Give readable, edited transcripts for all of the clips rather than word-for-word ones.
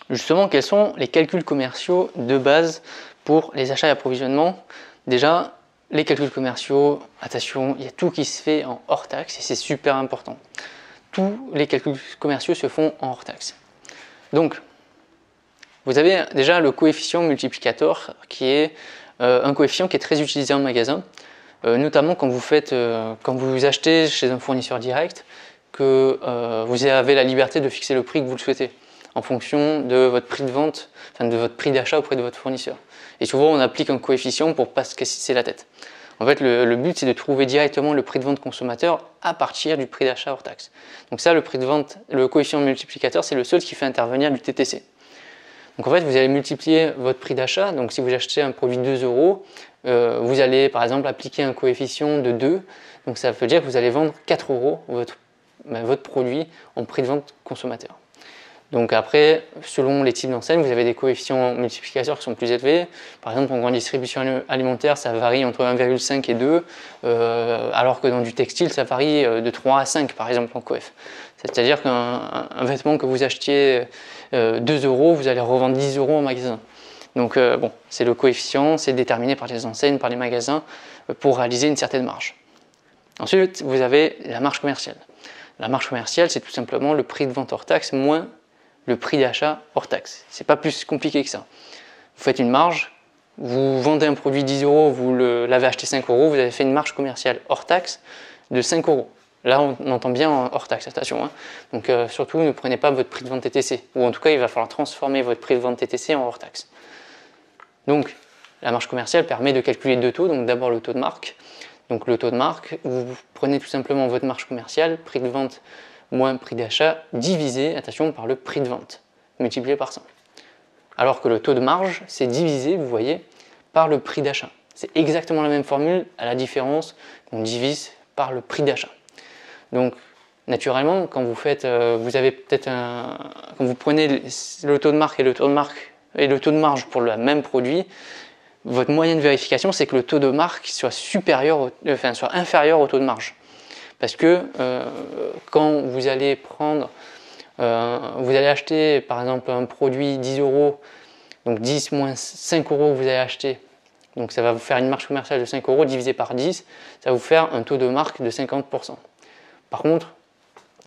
Justement, quels sont les calculs commerciaux de base pour les achats et approvisionnements? Déjà, les calculs commerciaux, attention, il y a tout qui se fait en hors taxe et c'est super important. Tous les calculs commerciaux se font en hors taxe. Donc, vous avez déjà le coefficient multiplicateur qui est un coefficient qui est très utilisé en magasin, notamment quand vous achetez chez un fournisseur direct, que vous avez la liberté de fixer le prix que vous le souhaitez en fonction de votre prix de vente, enfin de votre prix d'achat auprès de votre fournisseur. Et souvent, on applique un coefficient pour ne pas se casser la tête. En fait, le but, c'est de trouver directement le prix de vente consommateur à partir du prix d'achat hors taxe. Donc ça, le prix de vente, le coefficient multiplicateur, c'est le seul qui fait intervenir du TTC. Donc en fait, vous allez multiplier votre prix d'achat. Donc si vous achetez un produit 2 €, vous allez par exemple appliquer un coefficient de 2. Donc ça veut dire que vous allez vendre 4 € votre produit en prix de vente consommateur. Donc après, selon les types d'enseignes, vous avez des coefficients multiplicateurs qui sont plus élevés. Par exemple, en grande distribution alimentaire, ça varie entre 1,5 et 2, alors que dans du textile, ça varie de 3 à 5, par exemple, en coef. C'est-à-dire qu'un vêtement que vous achetiez 2 €, vous allez revendre 10 € en magasin. Donc bon, c'est le coefficient, c'est déterminé par les enseignes, par les magasins, pour réaliser une certaine marge. Ensuite, vous avez la marge commerciale. La marge commerciale, c'est tout simplement le prix de vente hors taxe moins le prix d'achat hors taxe. C'est pas plus compliqué que ça. Vous faites une marge, vous vendez un produit 10 €, vous l'avez acheté 5 €, vous avez fait une marge commerciale hors taxe de 5 €. Là, on entend bien hors taxe, attention. Hein. Donc surtout, ne prenez pas votre prix de vente TTC. Ou en tout cas, il va falloir transformer votre prix de vente TTC en hors taxe. Donc, la marge commerciale permet de calculer deux taux. Donc d'abord le taux de marque. Donc le taux de marque, vous prenez tout simplement votre marge commerciale, prix de vente moins prix d'achat, divisé, attention, par le prix de vente, multiplié par 100. Alors que le taux de marge, c'est divisé, vous voyez, par le prix d'achat. C'est exactement la même formule, à la différence qu'on divise par le prix d'achat. Donc, naturellement, quand vous faites, vous avez peut-être quand vous prenez le taux de marque et le taux de marge pour le même produit, votre moyenne de vérification, c'est que le taux de marque soit inférieur au taux de marge. Parce que quand vous allez acheter par exemple un produit 10 €, donc 10 moins 5 € que vous allez acheter, donc ça va vous faire une marge commerciale de 5 € divisé par 10, ça va vous faire un taux de marque de 50%. Par contre,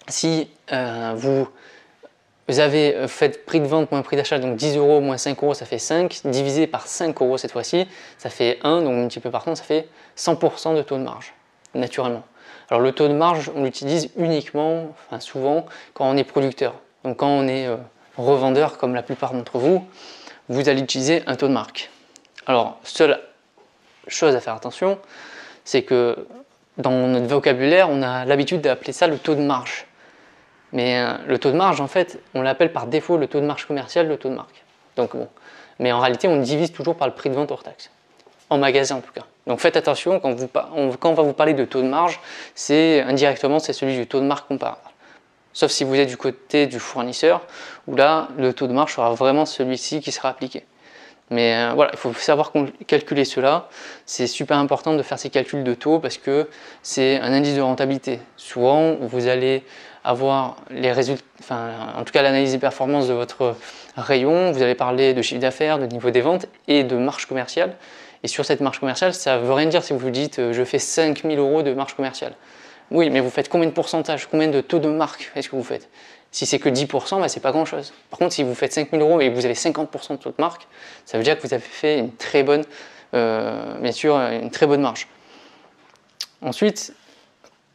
si vous avez fait prix de vente moins prix d'achat, donc 10 € moins 5 € ça fait 5, divisé par 5 € cette fois-ci, ça fait 1, donc multiplié par 100, ça fait 100% de taux de marge, naturellement. Alors le taux de marge, on l'utilise uniquement, enfin souvent, quand on est producteur. Donc quand on est revendeur, comme la plupart d'entre vous, vous allez utiliser un taux de marque. Alors, seule chose à faire attention, c'est que dans notre vocabulaire, on a l'habitude d'appeler ça le taux de marge. Mais le taux de marge, en fait, on l'appelle par défaut le taux de marge commercial, le taux de marque. Donc bon. Mais en réalité, on divise toujours par le prix de vente hors taxe. En magasin en tout cas. Donc faites attention, quand on va vous parler de taux de marge, indirectement c'est celui du taux de marque comparable. Sauf si vous êtes du côté du fournisseur, où là le taux de marge sera vraiment celui-ci qui sera appliqué. Mais voilà, il faut savoir calculer cela. C'est super important de faire ces calculs de taux parce que c'est un indice de rentabilité. Souvent, vous allez avoir les résultats, en tout cas l'analyse des performances de votre rayon, vous allez parler de chiffre d'affaires, de niveau des ventes et de marge commerciale. Et sur cette marge commerciale, ça ne veut rien dire si vous dites je fais 5 000 € de marge commerciale. Oui, mais vous faites combien de pourcentage, combien de taux de marque est-ce que vous faites? Si c'est que 10%, bah, c'est pas grand-chose. Par contre, si vous faites 5 000 € et que vous avez 50% de taux de marque, ça veut dire que vous avez fait une très bonne, bien sûr, une très bonne marge. Ensuite,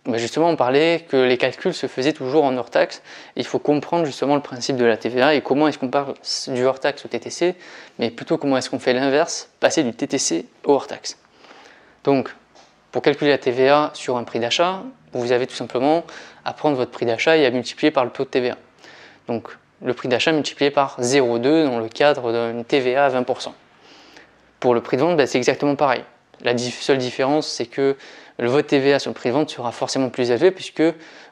bah justement, on parlait que les calculs se faisaient toujours en hors taxe. Il faut comprendre justement le principe de la TVA et comment est-ce qu'on parle du hors taxe au TTC, mais plutôt comment est-ce qu'on fait l'inverse, passer du TTC au hors taxe. Donc, pour calculer la TVA sur un prix d'achat, vous avez tout simplement à prendre votre prix d'achat et à multiplier par le taux de TVA. Donc, le prix d'achat multiplié par 0,2 dans le cadre d'une TVA à 20%. Pour le prix de vente, bah, c'est exactement pareil. La seule différence, c'est que votre TVA sur le prix de vente sera forcément plus élevé puisque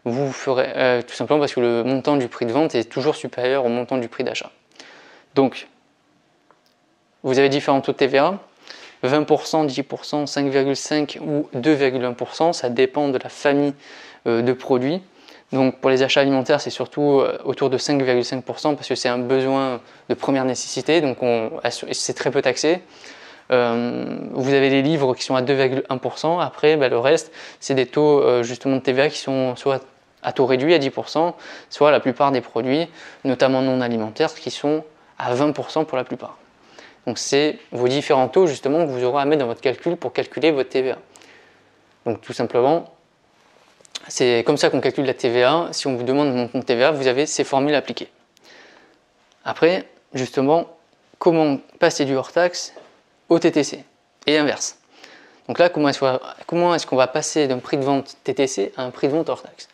vous ferez tout simplement parce que le montant du prix de vente est toujours supérieur au montant du prix d'achat. Donc, vous avez différents taux de TVA, 20%, 10%, 5,5% ou 2,1%, ça dépend de la famille de produits. Donc pour les achats alimentaires, c'est surtout autour de 5,5% parce que c'est un besoin de première nécessité, donc c'est très peu taxé. Vous avez les livres qui sont à 2,1%. Après, le reste, c'est des taux justement de TVA qui sont soit à taux réduit à 10%, soit la plupart des produits, notamment non alimentaires, qui sont à 20% pour la plupart. Donc c'est vos différents taux justement que vous aurez à mettre dans votre calcul pour calculer votre TVA. Donc tout simplement, c'est comme ça qu'on calcule la TVA. Si on vous demande mon compte TVA, vous avez ces formules appliquées. Après, justement, comment passer du hors-taxe au TTC et inverse. Donc là, comment est-ce qu'on va passer d'un prix de vente TTC à un prix de vente hors taxe?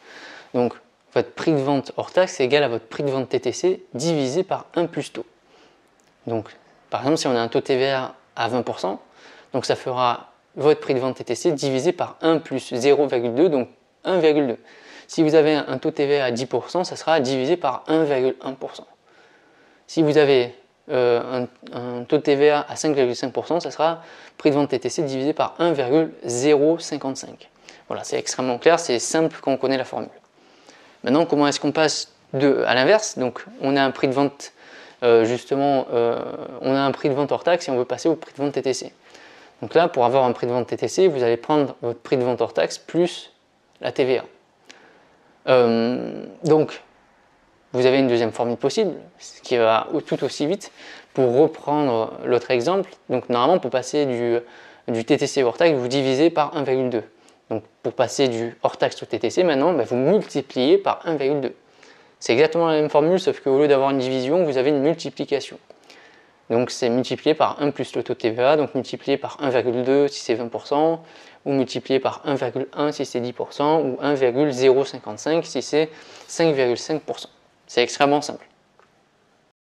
Donc votre prix de vente hors taxe est égal à votre prix de vente TTC divisé par 1 plus taux. Donc par exemple, si on a un taux TVA à 20%, donc ça fera votre prix de vente TTC divisé par 1 plus 0,2, donc 1,2. Si vous avez un taux TVA à 10%, ça sera divisé par 1,1%. Si vous avez un taux de TVA à 5,5%, ça sera prix de vente TTC divisé par 1,055. Voilà, c'est extrêmement clair, c'est simple quand on connaît la formule. Maintenant, comment est-ce qu'on passe à l'inverse? Donc, on a un prix de vente, on a un prix de vente hors taxe et on veut passer au prix de vente TTC. Donc là, pour avoir un prix de vente TTC, vous allez prendre votre prix de vente hors taxe plus la TVA. Donc, vous avez une deuxième formule possible, ce qui va tout aussi vite. Pour reprendre l'autre exemple, donc normalement pour passer du TTC hors taxe, vous divisez par 1,2. Donc pour passer du hors taxe au TTC, maintenant vous multipliez par 1,2. C'est exactement la même formule, sauf qu'au lieu d'avoir une division, vous avez une multiplication. Donc c'est multiplié par 1 plus le taux de TVA, donc multiplié par 1,2 si c'est 20%, ou multiplié par 1,1 si c'est 10%, ou 1,055 si c'est 5,5%. C'est extrêmement simple.